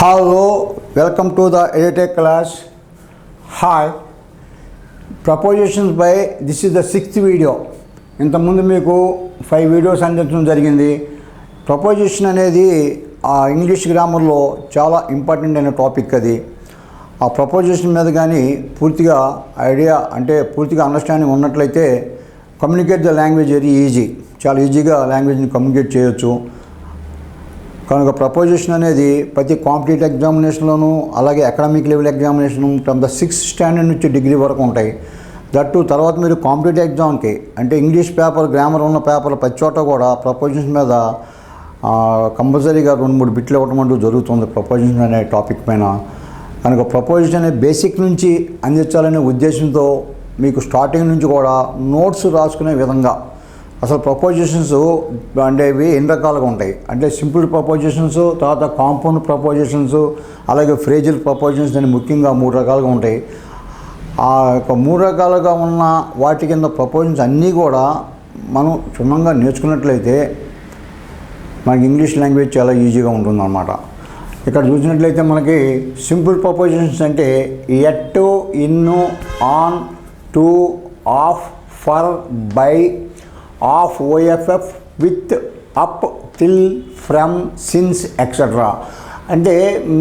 Hello, welcome to the EduTech class. Hi, propositions by this is the 6th video. ఇంతకుముందు మీకు 5 videos అందించడం జరిగింది. Preposition అనేది English గ్రామర్లో చాలా ఇంపార్టెంట్ అయిన టాపిక్. అది ఆ ప్రపోజిషన్ మీద కానీ పూర్తిగా ఐడియా అంటే పూర్తిగా అండర్స్టాండింగ్ ఉన్నట్లయితే communicate the language very easy, చాలా ఈజీగా లాంగ్వేజ్ని కమ్యూనికేట్ చేయొచ్చు. కనుక ప్రపోజిషన్ అనేది ప్రతి కాంపిటేటివ్ ఎగ్జామినేషన్లోనూ అలాగే academic level examination from the 6th standard నుంచి డిగ్రీ వరకు ఉంటాయి. దట్టు తర్వాత మీరు కాంపిటేటివ్ ఎగ్జామ్కి అంటే ఇంగ్లీష్ పేపర్ గ్రామర్ ఉన్న పేపర్లు ప్రతి చోట కూడా ప్రపోజిషన్ మీద కంపల్సరీగా 2-3 బిట్లు ఇవ్వటం అంటూ జరుగుతుంది ప్రపోజిషన్ అనే టాపిక్ పైన. కనుక ప్రపోజిషన్ అనే బేసిక్ నుంచి అందించాలనే ఉద్దేశంతో మీకు స్టార్టింగ్ నుంచి కూడా నోట్స్ రాసుకునే విధంగా అసలు ప్రపోజిషన్స్ అంటే ఇవి ఎన్ని రకాలుగా ఉంటాయి అంటే సింపుల్ ప్రపోజిషన్స్, తర్వాత కాంపౌండ్ ప్రపోజిషన్స్, అలాగే ఫ్రేజల్ ప్రపోజిషన్స్ అని ముఖ్యంగా 3 రకాలుగా ఉంటాయి. ఆ యొక్క 3 రకాలుగా ఉన్న వాటి కింద ప్రపోజిషన్స్ అన్నీ కూడా మనం క్షుణ్ణంగా నేర్చుకున్నట్లయితే మనకి ఇంగ్లీష్ లాంగ్వేజ్ చాలా ఈజీగా ఉంటుందన్నమాట. ఇక్కడ చూసినట్లయితే మనకి సింపుల్ ప్రపోజిషన్స్ అంటే at, in, on, to, off, for, by, off, O F F, with, up, till, from, since etcetera. అంటే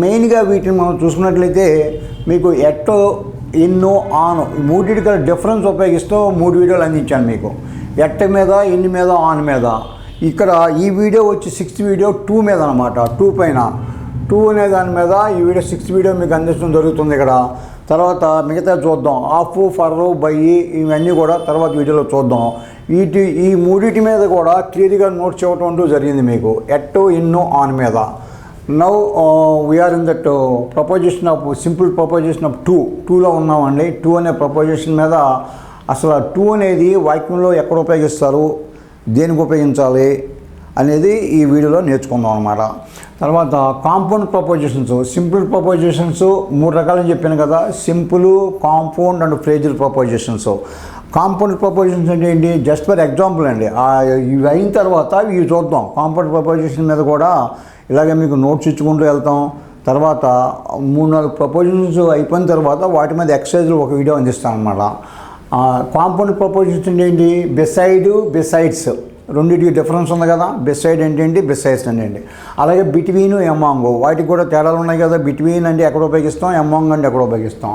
మెయిన్గా వీటిని మనం చూసుకున్నట్లయితే మీకు ఎట్, ఇన్ను, ఆన్ మూడింటికి డిఫరెన్స్ ఉపయోగిస్తూ 3 వీడియోలు అందించాను మీకు. ఎట్ మీద, ఇన్ మీద, ఆన్ మీద. ఇక్కడ ఈ వీడియో వచ్చి 6th వీడియో 2 మీద అనమాట. 2 పైన 2 అనే దాని మీద ఈ వీడియో 6th వీడియో మీకు అందించడం జరుగుతుంది. ఇక్కడ తర్వాత మిగతా చూద్దాం. ఆఫ్, ఫర్, బై ఇవన్నీ కూడా తర్వాత వీడియోలో చూద్దాం. ఈ మూడింటి మీద కూడా క్లియర్గా నోట్స్ ఇవ్వటం అంటూ జరిగింది మీకు ఎట్, ఇన్ను, ఆన్ మీద. Now we are in that preposition of simple preposition of 2లో ఉన్నామండి. 2 అనే ప్రపోజిషన్ మీద అసలు 2 అనేది వాక్యంలో ఎక్కడ ఉపయోగిస్తారు, దేనికి ఉపయోగించాలి అనేది ఈ వీడియోలో నేర్చుకుందాం అన్నమాట. తర్వాత కాంపౌండ్ ప్రపోజిషన్స్, సింపుల్ ప్రపోజిషన్స్ 3 రకాలని చెప్పాను కదా, simple, compound and phrasal prepositions. Compound prepositions అంటే ఏంటి, జస్ట్ ఫర్ ఎగ్జాంపుల్ అండి. ఇవి అయిన తర్వాత ఇవి చూద్దాం. కాంపౌండ్ ప్రపోజిషన్ మీద కూడా ఇలాగే మీకు నోట్స్ ఇచ్చుకుంటూ వెళ్తాం. తర్వాత 3-4 ప్రపోజిషన్స్ అయిపోయిన తర్వాత వాటి మీద ఎక్సర్సైజ్లు ఒక వీడియో అందిస్తాను అనమాట. కాంపౌండ్ ప్రపోజిషన్స్ అంటే ఏంటి, బిసైడ్, బిసైడ్స్ రెండింటికి డిఫరెన్స్ ఉంది కదా. బిసైడ్ అంటే ఏంటి, బిసైడ్స్ అంటే ఏంటి. అలాగే బిట్వీన్, ఎమాంగ్ వాటికి కూడా తేడాలు ఉన్నాయి కదా. బిట్వీన్ అంటే ఎక్కడ ఉపయోగిస్తాం, ఎమాంగ్ అంటే ఎక్కడ ఉపయోగిస్తాం.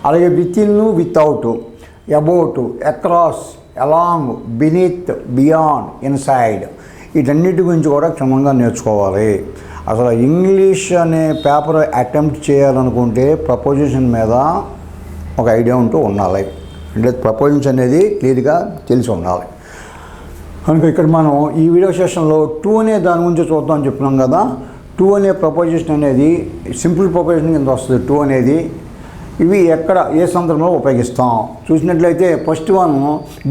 అలాగే with in, without, about, across, along, beneath, beyond, inside వీటన్నిటి గురించి కూడా క్షుణ్ణంగా నేర్చుకోవాలి. అసలు ఇంగ్లీష్ అనే పేపర్ అటెంప్ట్ చేయాలనుకుంటే ప్రపోజిషన్ మీద ఒక ఐడియా ఉంటూ ఉండాలి. అంటే ప్రపోజిషన్ అనేది క్లియర్గా తెలిసి ఉండాలి. కనుక ఇక్కడ మనం ఈ వీడియో సెషన్లో 2 అనే దాని గురించి చూద్దాం చెప్తున్నాం కదా. 2 అనే ప్రపోజిషన్ అనేది సింపుల్ ప్రపోజిషన్ కింద వస్తుంది. 2 అనేది ఇవి ఎక్కడ ఏ సందర్భంలో ఉపయోగిస్తాం చూసినట్లయితే ఫస్ట్ వన్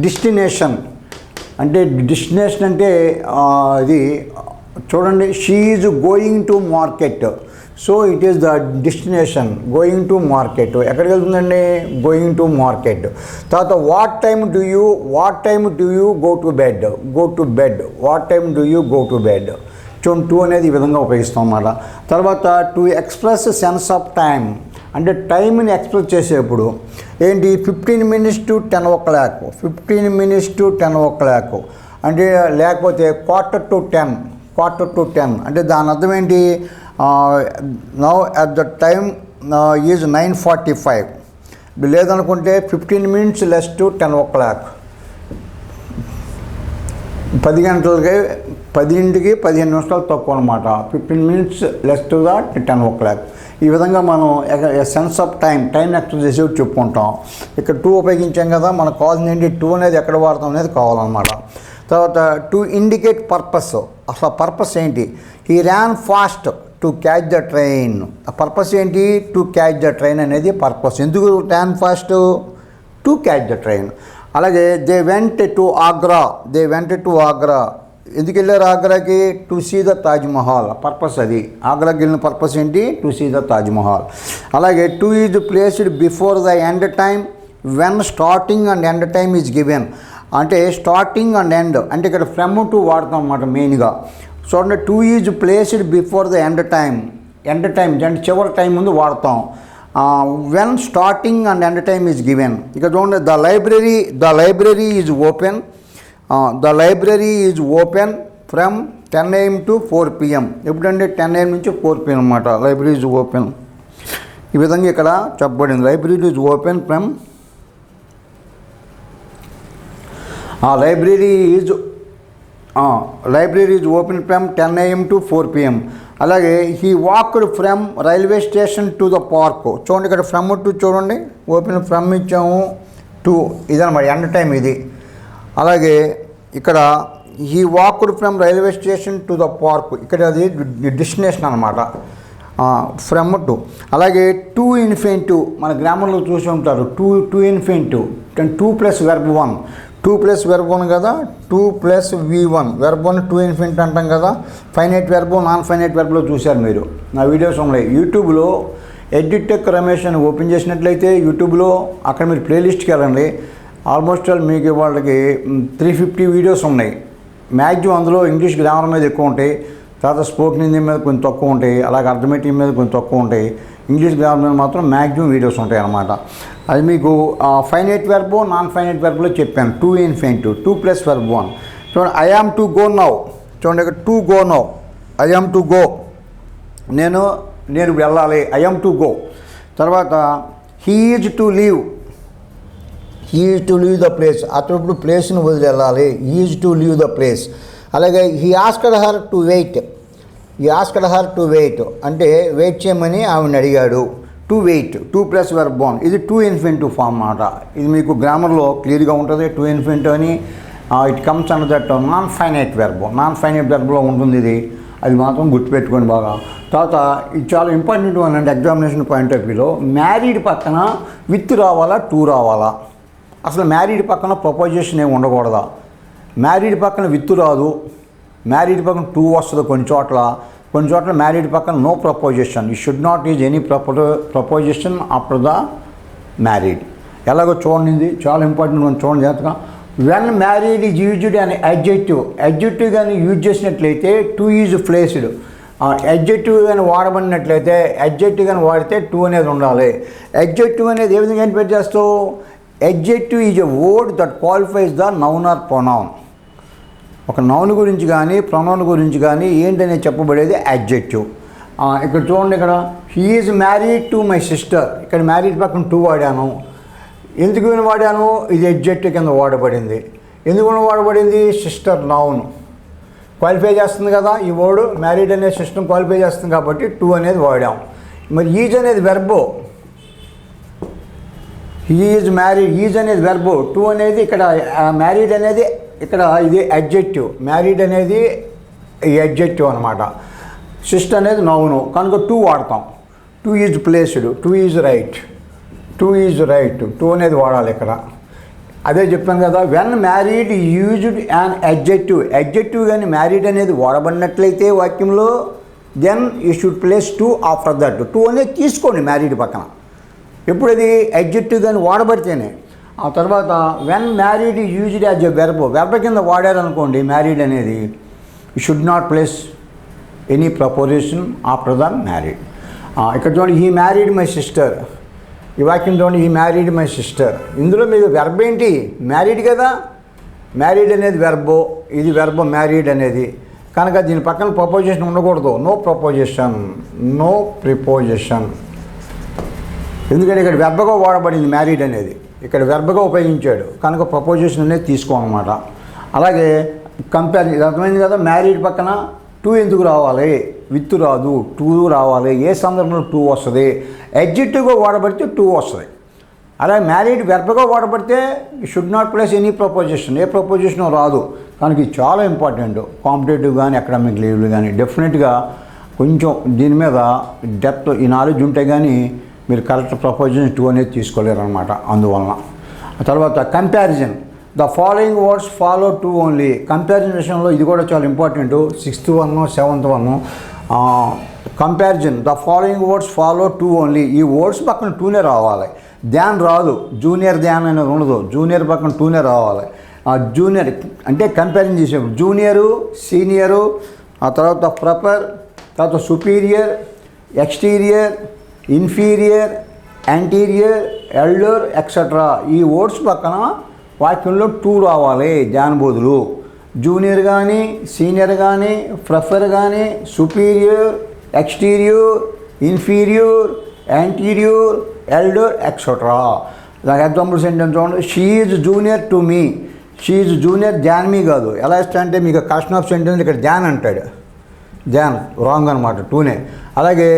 డెస్టినేషన్. అంటే డెస్టినేషన్ అంటే ఇది చూడండి, she is going to market. So it is the destination, going to market. ఎక్కడికి వెళ్తుందండి, గోయింగ్ టు మార్కెట్. తర్వాత what time do you go to bed, what time do you go to bed. చూడండి 2 అనేది ఈ విధంగా ఉపయోగిస్తాం అన్నమాట. తర్వాత to express sense of time అంటే టైంని ఎక్స్ప్రెస్ చేసేప్పుడు ఏంటి, 15 minutes to 10 o'clock, 15 minutes to 10 o'clock అంటే లేకపోతే quarter to 10 అంటే దాని అర్థం ఏంటి, now at the time is 9:45. లేదనుకుంటే 15 minutes less to 10 o'clock 10 గంటలకి 10ంటికి 15 నిమిషాలు తక్కువ అనమాట. 15 minutes less to the 10 o'clock. ఈ విధంగా మనం సెన్స్ ఆఫ్ టైం ఎక్స్ప్రెస్ చేసి చెప్పుకుంటాం. ఇక్కడ 2 ఉపయోగించాం కదా, మనకు కావాల్సింది ఏంటి, 2 అనేది ఎక్కడ వాడతాం అనేది కావాలన్నమాట. తర్వాత టు ఇండికేట్ పర్పస్. అసలు పర్పస్ ఏంటి, he ran fast to catch the train. ఆ పర్పస్ ఏంటి, టు క్యాచ్ ద ట్రైన్ అనేది పర్పస్. ఎందుకు ran fast, to catch the train. అలాగే దే వెంట్ టు ఆగ్రా, ఎందుకు వెళ్ళారు ఆగ్రాకి, to see the Taj Mahal. Purpose అది, ఆగ్రాకి వెళ్ళిన పర్పస్ ఏంటి, టు సీ ద తాజ్మహల్. అలాగే to is placed before the end time when starting and end time is given. అంటే స్టార్టింగ్ అండ్ ఎండ్ అంటే ఇక్కడ ఫ్రమ్ టు వాడతాం అన్నమాట మెయిన్గా. చూడండి 2 is placed before the end time end time అంటే చివరి టైం ముందు వాడతాం. When starting and end time is given. ఇక్కడ చూడండి, the library is open. The library is open from 10 AM to 4 PM. ఎప్పుడంటే 10 AM నుంచి 4 PM అనమాట. లైబ్రరీ ఈజ్ ఓపెన్ ఈ విధంగా ఇక్కడ చెప్పబడింది. Library is open from library is open from 10 AM to 4 PM. అలాగే he walked from railway station to the park. చూడండి ఇక్కడ ఫ్రమ్ టు చూడండి, ఓపెన్ ఫ్రమ్ ఇచ్చాము టు, ఇదన్నమాట ఎండ్ టైం ఇది. అలాగే ఇక్కడ he walked from railway station to the park, ఇక్కడ అది డెస్టినేషన్ అనమాట. From to. అలాగే టు ఇన్ఫినిటివ్ మన గ్రామంలో చూసి ఉంటారు. Two infinitive 2 + verb 1. 2 + వెర్బ్ 1 కదా, 2 + V1 వెర్బ్ 1 2 ఇన్ఫినిట్ అంటాం కదా. ఫైనైట్ వెర్బ్, నాన్ ఫైనైట్ వెర్బ్లో చూశారు మీరు నా వీడియోస్ ఉన్నాయి. యూట్యూబ్లో ఎడ్యుటెక్ రమేష్ అని ఓపెన్ చేసినట్లయితే యూట్యూబ్లో అక్కడ మీరు ప్లేలిస్ట్కి వెళ్ళండి. ఆల్మోస్ట్ మీకు వాళ్ళకి 350 వీడియోస్ ఉన్నాయి. మ్యాక్సిమం అందులో ఇంగ్లీష్ గ్రామర్ మీద ఎక్కువ ఉంటాయి, తర్వాత స్పోకెన్ హిందీ మీద కొంచెం తక్కువ ఉంటాయి, అలాగే అర్థమెటిక్ మీద కొంచెం తక్కువ ఉంటాయి. ఇంగ్లీష్ గ్రామర్ మీద మాత్రం మ్యాక్సిమం వీడియోస్ ఉంటాయి అన్నమాట. అది మీకు ఫైనైట్ వెర్బ్, నాన్ ఫైనైట్ వెర్బ్లో చెప్పాను. 2 ఇన్ఫినిటివ్ 2 + వెర్బ్ 1. చూడండి, I am to go now. చూడండి ఇక్కడ to go now, I am to go, నేను వెళ్ళాలి, ఐ యామ్ టు గో. తర్వాత he is to leave, he is to leave the place, అతడు ఇప్పుడు ప్లేస్ని వదిలి వెళ్ళాలి. He is to leave the place. అలాగే he asked her to wait, అంటే వెయిట్ చేయమని ఆవిడని అడిగాడు. టు వెయిట్ 2 + వెర్బ్ 1, ఇది 2 ఇన్ఫినిటివ్ ఫామ్ అన్నమాట. ఇది మీకు గ్రామర్లో క్లియర్గా ఉంటుంది. 2 ఇన్ఫినిటివ్ అని it comes under that non finite వెర్బ్లో ఉంటుంది ఇది. అది మాత్రం గుర్తుపెట్టుకోండి బాగా. తర్వాత ఇది చాలా ఇంపార్టెంట్ వన్ అంటే ఎగ్జామినేషన్ పాయింట్ ఆఫ్ వ్యూలో, మ్యారీడ్ పక్కన విత్ రావాలా, టు రావాలా? అసలు మ్యారీడ్ పక్కన ప్రపోజిషన్ ఏమి ఉండకూడదా? మ్యారీడ్ పక్కన విత్ రాదు, మ్యారీడ్ పక్కన టూ వస్తుంది కొన్ని చోట్ల మ్యారీడ్ పక్కన no preposition. You should not use any preposition after the married. ఎలాగో చూడండి, చాలా ఇంపార్టెంట్ మనం చూడండి జాగ్రత్తగా. వెన్ మ్యారీడ్ ఈజ్ యూజ్డ్ అని అడ్జెక్టివ్ కానీ యూజ్ చేసినట్లయితే టు ఈజ్ ప్లేస్డ్. అడ్జెక్టివ్ కానీ వాడబడినట్లయితే, అడ్జెక్టివ్ కానీ వాడితే టు అనేది ఉండాలి. అడ్జెక్టివ్ అనేది ఏ విధంగా ఇన్ఫర్ చేస్తావు? Adjective is a word that qualifies the noun are pronoun. ఒక నౌన్ గురించి కానీ ప్రొనౌన్ గురించి కానీ ఏంటనేది చెప్పబడేది అడ్జెక్టివ్. ఇక్కడ చూడండి, ఇక్కడ he is married to my sister. ఇక్కడ మ్యారీడ్ పక్కన టూ వాడాను. ఎందుకు వాడాను? ఇది అడ్జెక్టివ్ కింద వాడబడింది. ఎందుకు వాడబడింది? సిస్టర్ నౌన్ క్వాలిఫై చేస్తుంది కదా ఈ వర్డ్. మ్యారీడ్ అనే సిస్టమ్ క్వాలిఫై చేస్తుంది కాబట్టి టూ అనేది వాడాం. మరి ఈజ్ అనేది వెర్బో, హీ ఈజ్ మ్యారీడ్, ఈజ్ అనేది వెర్బో, టూ అనేది ఇక్కడ మ్యారీడ్ అనేది ఇక్కడ ఇది అడ్జెక్టివ్. మ్యారీడ్ అనేది ఈ అడ్జెక్టివ్ అనమాట. సిస్టర్ అనేది నౌను కనుక టూ వాడతాం. To is placed, to is right, to అనేది వాడాలి ఇక్కడ. అదే చెప్పాను కదా, when married used an adjective కానీ మ్యారీడ్ అనేది వాడబడినట్లయితే వాక్యంలో then you should place to after that. To అనేది తీసుకోండి మ్యారీడ్ పక్కన. ఎప్పుడు అది అడ్జెక్టివ్ కానీ వాడబడితేనే. ఆ తర్వాత when married used as a verb కింద వాడారనుకోండి మ్యారీడ్ అనేది, you should not place any preposition after the married. ఇక్కడ చూడండి, హీ మ్యారీడ్ మై సిస్టర్. ఈ వాక్యం చూడండి, హీ మ్యారీడ్ మై సిస్టర్. ఇందులో మీకు వెర్బ్ ఏంటి? మ్యారీడ్ కదా. మ్యారీడ్ అనేది వెర్బో, ఇది వెర్బో మ్యారీడ్ అనేది. కనుక దీని పక్కన ప్రపోజిషన్ ఉండకూడదు. No preposition. ఎందుకంటే ఇక్కడ వెర్బగా వాడబడింది మ్యారీడ్ అనేది, ఇక్కడ వెర్బగా ఉపయోగించాడు కనుక ప్రపోజిషన్ అనేది తీసుకోమన్నమాట. అలాగే కంపేర్, ఇది అర్థమైంది కదా. మ్యారీడ్ పక్కన టూ ఎందుకు రావాలి? విత్ రాదు, టూ రావాలి. ఏ సందర్భంలో టూ వస్తుంది? అడ్జెక్టివ్గా వాడబడితే టూ వస్తుంది. అలాగే మ్యారీడ్ వెర్బగా వాడబడితే you should not place any preposition, ఏ ప్రపోజిషన్ రాదు. కనుక ఇది చాలా ఇంపార్టెంట్. కాంపిటేటివ్ కానీ అకాడమిక్ లీవ్లు కానీ డెఫినెట్గా కొంచెం దీని మీద డెప్త్ ఈ నాలెడ్జ్ ఉంటే కానీ మీరు కరెక్ట్ ప్రపోజిషన్ టూ అనేది తీసుకోలేరు అనమాట. అందువలన తర్వాత comparison, the following words follow two only. Comparison విషయంలో ఇది కూడా చాలా important. 6th 1, 7th 1. Comparison, the following words follow two only. ఈ వర్డ్స్ పక్కన టూనే రావాలి, ధ్యాన్ రాదు. జూనియర్ ధ్యాన్ అనేది ఉండదు, జూనియర్ పక్కన టూనే రావాలి. జూనియర్ అంటే కంపారిజన్ చేసేప్పుడు జూనియరు, సీనియరు, ఆ తర్వాత ప్రపర్, తర్వాత superior, exterior, inferior, anterior, elder etcetera. ఈ వర్డ్స్ పక్కన వాక్యంలో టు రావాలి దాని బదులు. జూనియర్ కానీ, సీనియర్ కానీ, ప్రిఫర్ కానీ, superior, exterior, inferior, anterior, elder etcetera. దానికి ఎగ్జాంపుల్ సెంటెన్స్ చూడండి. She is junior to me. She is junior than me కాదు. ఎలా ఇస్తా అంటే మీకు కస్టమ్ ఆఫ్ సెంటెన్స్ ఇక్కడ జాన్ అంటాడు. జాన్ రాంగ్ అనమాట, టూనే. అలాగే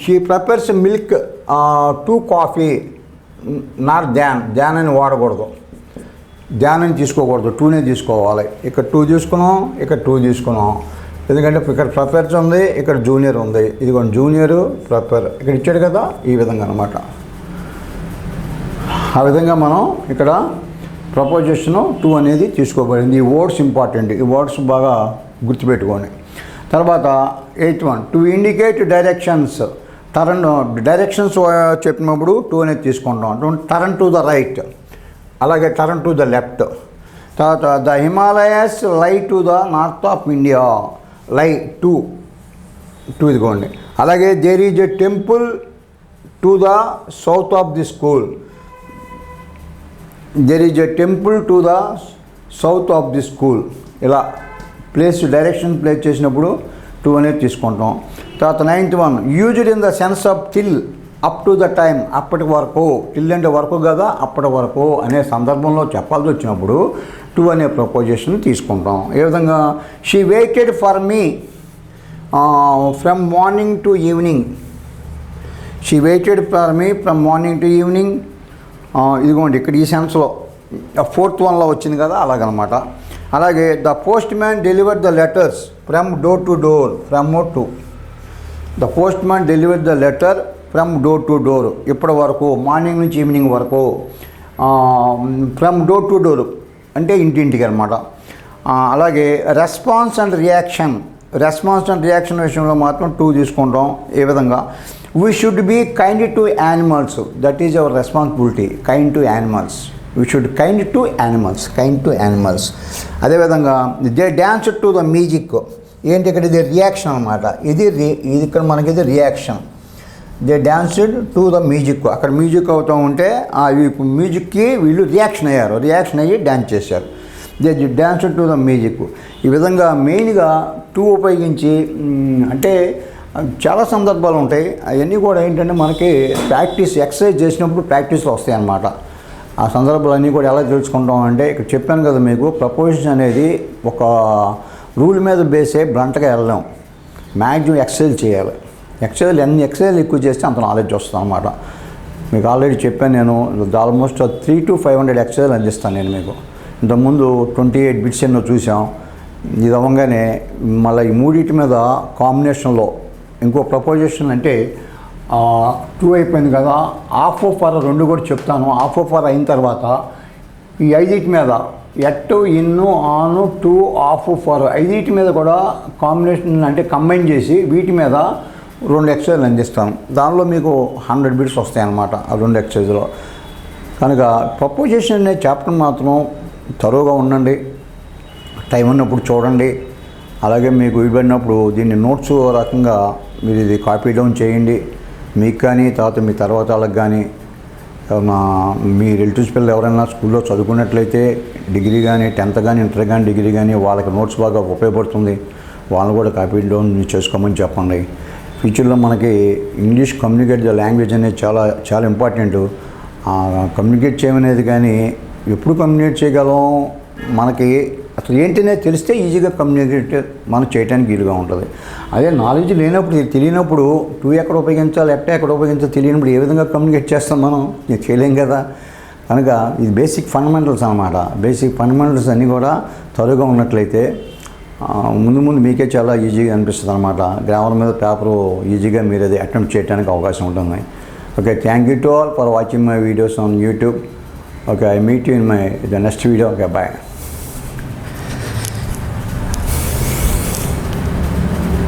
she prefers milk to coffee, not than అని వాడకూడదు, జాన్ అని తీసుకోకూడదు, టూనే తీసుకోవాలి. ఇక్కడ టూ తీసుకున్నాం, ఇక్కడ టూ తీసుకున్నాం. ఎందుకంటే ఇక్కడ ప్రిపేర్స్ ఉంది, ఇక్కడ జూనియర్ ఉంది. ఇదిగోండి జూనియర్ ప్రిపేర్ ఇక్కడ ఇచ్చాడు కదా, ఈ విధంగా అనమాట. ఆ విధంగా మనం ఇక్కడ ప్రపోజిషన్ టూ అనేది తీసుకోబడింది. ఈ వర్డ్స్ ఇంపార్టెంట్, ఈ వర్డ్స్ బాగా గుర్తుపెట్టుకోండి. తర్వాత 8th one, to indicate directions. Directions చెప్పినప్పుడు టూ అనేది తీసుకుంటాం. టర్న్ టు ద రైట్, అలాగే టర్న్ టు ద లెఫ్ట్. తర్వాత the Himalayas lie to the north of India, lie to ఇదిగోండి. అలాగే there is a temple to the south of the school. There is a temple to the south of the school. ఇలా direction place చేసినప్పుడు to అనేది తీసుకుంటాం. తర్వాత 9th one, used in the sense of till up to the time. అప్పటి వరకు, till అంటే వరకు కదా, అప్పటి వరకు అనే సందర్భంలో చెప్పాల్సి వచ్చినప్పుడు టూ అనే ప్రపోజిషన్ తీసుకుంటాం. ఏ విధంగా, she waited for me from morning to evening. She waited for me from morning to evening. ఇదిగోండి ఇక్కడ ఈ సెన్స్లో 4th వన్లో వచ్చింది కదా, అలాగనమాట. అలాగే the post man deliver the letters from door to door, from to. The post man deliver the letter from door to door, ఇప్పటి వరకు, మార్నింగ్ నుంచి ఈవినింగ్ వరకు. ఫ్రమ్ డోర్ టు డోర్ అంటే ఇంటింటికి అనమాట. అలాగే response and reaction. Response and reaction విషయంలో మాత్రం టూ తీసుకుంటాం. ఏ విధంగా, we should be kind to animals, that is our responsibility. Kind to animals, we should kind to animals, kind to animals. అదేవిధంగా they dance to the music. ఏంటి ఇక్కడ, ఇది reaction అనమాట. ఇది ఇక్కడ మనకిది reaction. They danced to the music. అక్కడ music అవుతూ ఉంటే ఆ మ్యూజిక్కి వీళ్ళు రియాక్షన్ అయ్యి డ్యాన్స్ చేశారు. They dance to the music. ఈ విధంగా మెయిన్గా టూ ఉపయోగించి, అంటే చాలా సందర్భాలు ఉంటాయి. అవన్నీ కూడా ఏంటంటే మనకి ఎక్సర్సైజ్ చేసినప్పుడు ప్రాక్టీస్లో వస్తాయి అన్నమాట. ఆ సందర్భాలన్నీ కూడా ఎలా తెలుసుకుంటాం అంటే, ఇక్కడ చెప్పాను కదా మీకు, ప్రపోజిషన్ అనేది ఒక రూల్ మీద బేసే బ్లంట్గా వెళ్ళాం. మ్యాక్సిమం ఎక్సర్సైజ్ చేయాలి. ఎన్ని ఎక్సర్సైజ్ ఎక్కువ చేస్తే అంత నాలెడ్జ్ వస్తుంది అన్నమాట. మీకు ఆల్రెడీ చెప్పాను నేను, ఆల్మోస్ట్ 300 to 500 ఎక్సర్సైజ్ అందిస్తాను నేను మీకు. ఇంతకుముందు 28 బిట్స్ ఎన్నో చూసాం. ఇది అవ్వగానే మళ్ళీ ఈ మూడింటి మీద కాంబినేషన్లో ఇంకో ప్రపోజిషన్ అంటే టూ అయిపోయింది కదా, హాఫ్ ఆఫ్ ఆర్ రెండు కూడా చెప్తాను. హాఫ్ ఆఫ్ ఆర్ అయిన తర్వాత ఈ ఐదింటి మీద ఎట్, ఇన్ను, ఆను, టూ, ఆఫ్, ఫర్ ఐదింటి మీద కూడా కాంబినేషన్ అంటే కంబైన్ చేసి వీటి మీద 2 ఎక్సర్సైజ్లు అందిస్తాను. దానిలో మీకు 100 బిట్స్ వస్తాయి అన్నమాట ఆ 2 ఎక్సర్సైజ్లో. కనుక ప్రపోజిషన్ అనే చాప్టర్ మాత్రం తరువుగా ఉండండి, టైం ఉన్నప్పుడు చూడండి. అలాగే మీకు ఇవ్వబడినప్పుడు దీన్ని నోట్స్ రకంగా మీరు ఇది కాపీ డౌన్ చేయండి. మీకు కానీ మీ తర్వాత వాళ్ళకి కానీ, మీ రిలేటివ్స్ పిల్లలు ఎవరైనా స్కూల్లో చదువుకున్నట్లయితే డిగ్రీ కానీ, 10th కానీ, ఇంటర్ కానీ, డిగ్రీ కానీ వాళ్ళకి నోట్స్ బాగా ఉపయోగపడుతుంది. వాళ్ళని కూడా కాపీ డౌన్ చేసుకోమని చెప్పండి. ఫ్యూచర్లో మనకి ఇంగ్లీష్ కమ్యూనికేట్ ద లాంగ్వేజ్ అనేది చాలా చాలా ఇంపార్టెంట్. కమ్యూనికేట్ చేయమనేది కానీ ఎప్పుడు కమ్యూనికేట్ చేయగలం, మనకి అసలు ఏంటనే తెలిస్తే ఈజీగా కమ్యూనికేట్ మనం చేయడానికి వీలుగా ఉంటుంది. అదే నాలెడ్జ్ లేనప్పుడు, తెలియనప్పుడు టూ ఎక్కడ ఉపయోగించాలి, ఎక్కడ ఉపయోగించాలి తెలియనప్పుడు ఏ విధంగా కమ్యూనికేట్ చేస్తాం మనం, చేయలేం కదా. కనుక ఇది బేసిక్ ఫండమెంటల్స్ అన్నమాట. బేసిక్ ఫండమెంటల్స్ అన్నీ కూడా త్వరగా ఉన్నట్లయితే ముందు మీకే చాలా ఈజీగా అనిపిస్తుంది అన్నమాట. గ్రామర్ మీద పేపరు ఈజీగా మీరు అది అటెంప్ట్ చేయడానికి అవకాశం ఉంటుంది. Okay, thank you to all for watching my videos on YouTube. Okay, I meet you in the next video. Okay, bye.